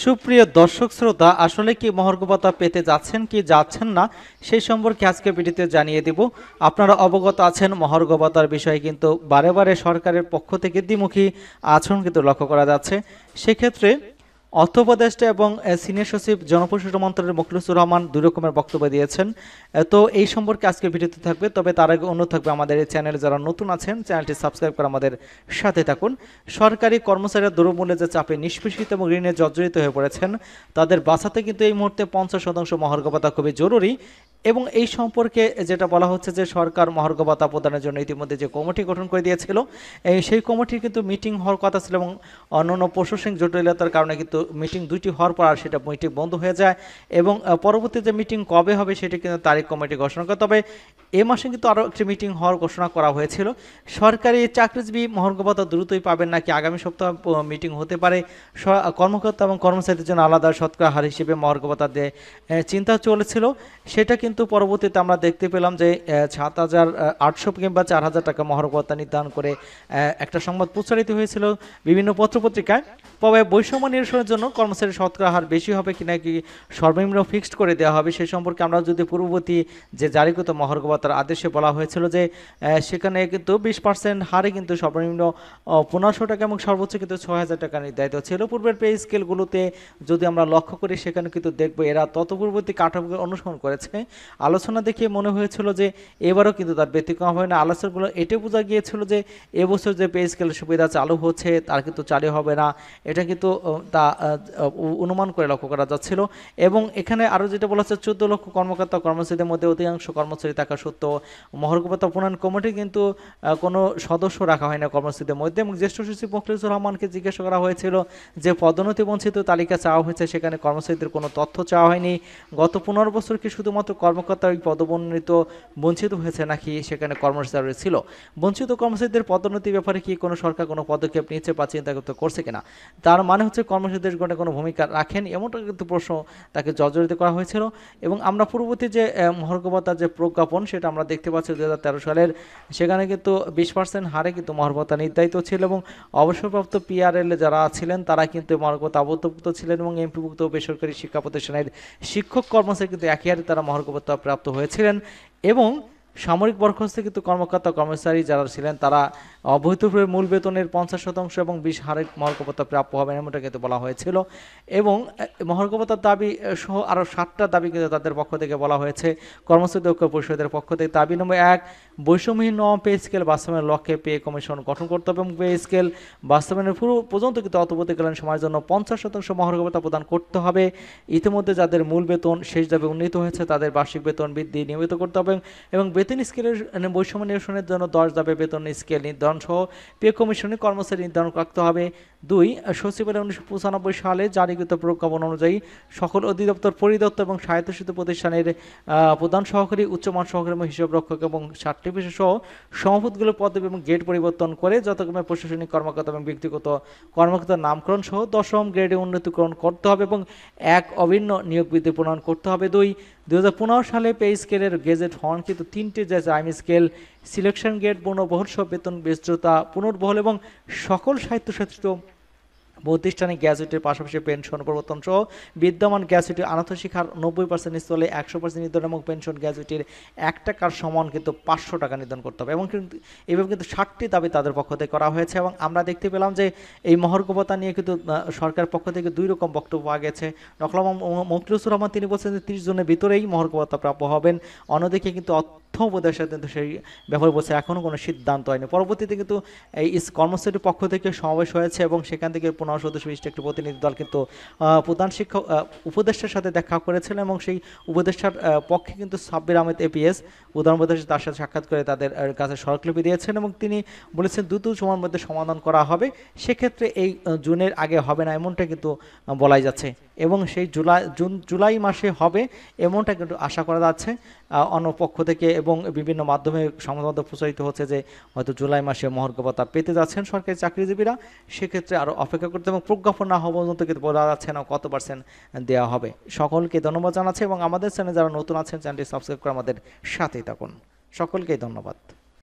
সুপ্রিয় দর্শক শ্রোতা, আসলে কি মহার্ঘ ভাতা পেতে যাচ্ছেন কি যাচ্ছেন না সেই সম্পর্কে আজকে ভিডিওতে জানিয়ে দেব। আপনারা অবগত আছেন মহার্ঘ ভাতার বিষয়ে কিন্তু বারে বারে সরকারের পক্ষ থেকে দ্বিমুখী আচরণ কিন্তু লক্ষ্য করা যাচ্ছে। সেক্ষেত্রে অর্থ উপদেষ্টা এবং সিনিয়র সচিব জনপ্রশাসন মন্ত্রণালয়ের মোখলেছুর রহমান দুই রকমের বক্তব্য দিয়েছেন। তো এই সম্পর্কে আজকে ভিডিওতে থাকবে। তবে তার আগে অনুরোধ থাকবে, আমাদের এই চ্যানেলে যারা নতুন আছেন চ্যানেলটি সাবস্ক্রাইব করে আমাদের সাথে থাকুন। সরকারি কর্মচারীরা দ্রব্যমূল্যের যে চাপে নিষ্পেষিত এবং ঋণে জর্জরিত হয়ে পড়েছেন, তাদের বাঁচাতে কিন্তু এই মুহূর্তে 50% মহার্ঘ ভাতা খুবই জরুরি। এবং এই সম্পর্কে যেটা বলা হচ্ছে যে সরকার মহার্ঘ ভাতা প্রদানের জন্য ইতিমধ্যে যে কমিটি গঠন করে দিয়েছিল, সেই কমিটির কিন্তু মিটিং হওয়ার কথা ছিল এবং অন্যান্য প্রশাসনিক জটিলতার কারণে কিন্তু মিটিং দুইটি হওয়ার পর আর সেটা মিটিং বন্ধ হয়ে যায় এবং পরবর্তী যে মিটিং কবে হবে সেটা কিন্তু তারিখ কমিটি ঘোষণা করে। তবে এ মাসে কিন্তু আরও একটি মিটিং হওয়ার ঘোষণা করা হয়েছিল। সরকারি চাকরিজীবী মহার্ঘ ভাতা দ্রুতই পাবেন নাকি আগামী সপ্তাহে মিটিং হতে পারে। কর্মকর্তা এবং কর্মচারীদের জন্য আলাদা শতকরা হার হিসেবে মহার্ঘ ভাতা দিয়ে চিন্তা চলেছিল, সেটা কিন্তু পরবর্তীতে আমরা দেখতে পেলাম যে 7,800 কিংবা 4,000 টাকা মহার্ঘ ভাতা নির্ধারণ করে একটা সংবাদ প্রচারিত হয়েছিল বিভিন্ন পত্রপত্রিকায়। তবে বৈষম্য নিরসনের জন্য কর্মচারীর শতকরা হার বেশি হবে কি নাকি সর্বনিম্ন ফিক্সড করে দেওয়া হবে সে সম্পর্কে আমরা যদি পূর্ববর্তী যে জারিকৃত মহার্ঘ ভাতার আদেশে বলা হয়েছিল যে সেখানে কিন্তু 20% হারে কিন্তু সর্বনিম্ন 1,500 টাকা এবং সর্বোচ্চ কিন্তু 6,000 টাকা নির্ধারিত ছিল। পূর্বের পে স্কেলগুলোতে যদি আমরা লক্ষ্য করি সেখানে কিন্তু দেখবো এরা তত পূর্ববর্তী কাঠামোকে অনুসরণ করেছে। আলোচনা দেখিয়ে মনে হয়েছিল যে এবারও কিন্তু তার ব্যতিক্রম হয় না। আলোচনাগুলো এটাই বোঝা গিয়েছিল যে এবছর যে পে স্কেল সুবিধা চালু হচ্ছে তার কিন্তু চালু হবে না, এটা কিন্তু তা অনুমান করে লক্ষ্য করা যাচ্ছিল। এবং এখানে আরও যেটা বলা হচ্ছে 14 লক্ষ কর্মকর্তা কর্মচারীদের মধ্যে অধিকাংশ কর্মচারী থাকা সত্ত্বেও মহার্ঘ ভাতা প্রণয়ন কমিটি কিন্তু কোনো সদস্য রাখা হয় না কর্মচারীদের মধ্যে। এবং জ্যেষ্ঠ সচিব মোখলেছুর রহমানকে জিজ্ঞাসা করা হয়েছিল যে পদোন্নতি বঞ্চিত তালিকা চাওয়া হয়েছে, সেখানে কর্মচারীদের কোনো তথ্য চাওয়া হয়নি। গত 15 বছর কি শুধুমাত্র কর্মকর্তা ওই পদোন্নতি বঞ্চিত হয়েছে নাকি সেখানে কর্মচারী ছিল? বঞ্চিত কর্মচারীদের পদোন্নতির ব্যাপারে কি কোনো সরকার কোনো পদক্ষেপ নিচ্ছে বা চিন্তা করছে কিনা, তার মানে হচ্ছে কর্মচারীদের কোনো ভূমিকা রাখেন এমনটা কিন্তু প্রশ্ন তাকে জর্জরিত করা হয়েছিল। এবং আমরা পূর্ববর্তী যে মহার্ঘ ভাতার যে প্রজ্ঞাপন সেটা আমরা দেখতে পাচ্ছি 2013 সালের, সেখানে কিন্তু 20% হারে কিন্তু মহার্ঘ ভাতা নির্ধারিত ছিল এবং অবসরপ্রাপ্ত পিআরএল যারা ছিলেন তারা কিন্তু মহার্ঘ ভাতা আবদ্ধভুক্ত ছিলেন এবং এমপিভুক্ত বেসরকারি শিক্ষা প্রতিষ্ঠানের শিক্ষক কর্মচারী কিন্তু একই হারে তারা মহার্ঘ ভাতা প্রাপ্ত হয়েছিলেন। এবং সামরিক বরখাস্ত কিন্তু কর্মকর্তা কর্মচারী যারা ছিলেন তারা অবৈতনিক মূল বেতনের 50% এবং 20 হারে মহার্ঘ ভাতা প্রাপ্য হবেন এমনটা কিন্তু বলা হয়েছিল। এবং মহার্ঘ ভাতার দাবি সহ আরও 7টা দাবি কিন্তু তাদের পক্ষ থেকে বলা হয়েছে। কর্মচারী ঐক্য পরিষদের পক্ষ থেকে দাবি নম্বর 1, বৈষম্যহীন নবম পে স্কেল বাস্তবায়নের লক্ষ্যে পে কমিশন গঠন করতে হবে এবং পে স্কেল বাস্তবায়নের পুরো পর্যন্ত কিন্তু অন্তর্বর্তীকালীন সময়ের জন্য 50% মহার্ঘ ভাতা প্রদান করতে হবে। ইতিমধ্যে যাদের মূল বেতন শেষ দাবি উন্নীত হয়েছে তাদের বার্ষিক বেতন বৃদ্ধি নিয়মিত করতে হবে এবং বেতন স্কেলের বৈষম্য নিরসনের জন্য 10 ধাপে বেতন স্কেল নির্ধারণ সহ পে কমিশনে কর্মচারী নির্ধারণ রাখতে হবে। 2, সচিবালয় 1995 সালে জারিকৃত প্রজ্ঞাপন অনুযায়ী সকল অধিদপ্তর পরিদপ্তর এবং স্বায়ত্তশাসিত প্রতিষ্ঠানের প্রধান সহকারী উচ্চমান সহকারী এবং হিসাব রক্ষক এবং সার্টিফিকেট সহ সভাপতিগুলোর পদবি এবং গ্রেড পরিবর্তন করে যথাক্রমে প্রশাসনিক কর্মকর্তা এবং ব্যক্তিগত কর্মকর্তার নামকরণ সহ 10ম গ্রেডে উন্নতিকরণ করতে হবে এবং এক অভিন্ন নিয়োগ বিধি প্রণয়ন করতে হবে। 2, 2015 সালে পে স্কেলের গেজেট হন কিন্তু 3টে যে টাইম স্কেল, সিলেকশন গ্রেড, পুনর্বহল সহ বেতন বিস্তৃতা পুনর্বহল এবং সকল স্বায়ত্তশাসিত প্রতিষ্ঠানিক গ্যাজেটের পাশাপাশি পেনশন পরিবর্তন সহ বিদ্যমান গ্যাজেটের অনাথ শিক্ষার 90% স্থলে 100% নির্ধারণ এবং পেনশন গ্যাজেটের 1 টাকার সমান কিন্তু 500 টাকা নির্ধারণ করতে হবে। এবং কিন্তু এভাবে কিন্তু 7টি দাবি তাদের পক্ষ থেকে করা হয়েছে। এবং আমরা দেখতে পেলাম যে এই মহার্ঘ ভাতা নিয়ে কিন্তু সরকারের পক্ষ থেকে 2 রকম বক্তব্য পাওয়া গেছে। ডক্টর মোখলেছুর রহমান তিনি বলছেন যে 30 জনের ভিতরেই মহার্ঘ ভাতা প্রাপ্য হবেন। অন্যদিকে কিন্তু অর্থ উপদেষ্টা কিন্তু সেই ব্যাপারে বলছে এখনও কোনো সিদ্ধান্ত হয়নি। পরবর্তীতে কিন্তু এই কর্মচারীর পক্ষ থেকে সমাবেশ হয়েছে এবং সেখান থেকে 15 সদস্য বিশিষ্ট একটি প্রতিনিধি দল কিন্তু প্রধান শিক্ষক উপদেষ্টার সাথে দেখা করেছিলেন এবং সেই উপদেষ্টার পক্ষে কিন্তু সাব্বির আহমেদ এপিএস প্রধান উপদেষ্টা তার সাথে সাক্ষাৎ করে তাদের কাছে স্মারকলিপি দিয়েছেন এবং তিনি বলেছেন দ্রুত সময়ের মধ্যে সমাধান করা হবে। সেক্ষেত্রে এই জুনের আগে হবে না এমনটা কিন্তু বলাই যাচ্ছে এবং সেই জুলাই মাসে হবে এমনটা কিন্তু আশা করা যাচ্ছে অন্য পক্ষ থেকে। এবং বিভিন্ন মাধ্যমে সংবাদ প্রচারিত হচ্ছে যে হয়তো জুলাই মাসে মহার্ঘ ভাতা পেতে যাচ্ছেন সরকারি চাকরিজীবীরা। সেক্ষেত্রে আরও অপেক্ষা করতে এবং প্রজ্ঞাপন না হওয়া পর্যন্ত কিন্তু বলা যাচ্ছে না কত % দেওয়া হবে। সকলকে ধন্যবাদ জানাচ্ছি এবং আমাদের চ্যানেলে যারা নতুন আছেন চ্যানেলটি সাবস্ক্রাইব করে আমাদের সাথেই থাকুন। সকলকেই ধন্যবাদ।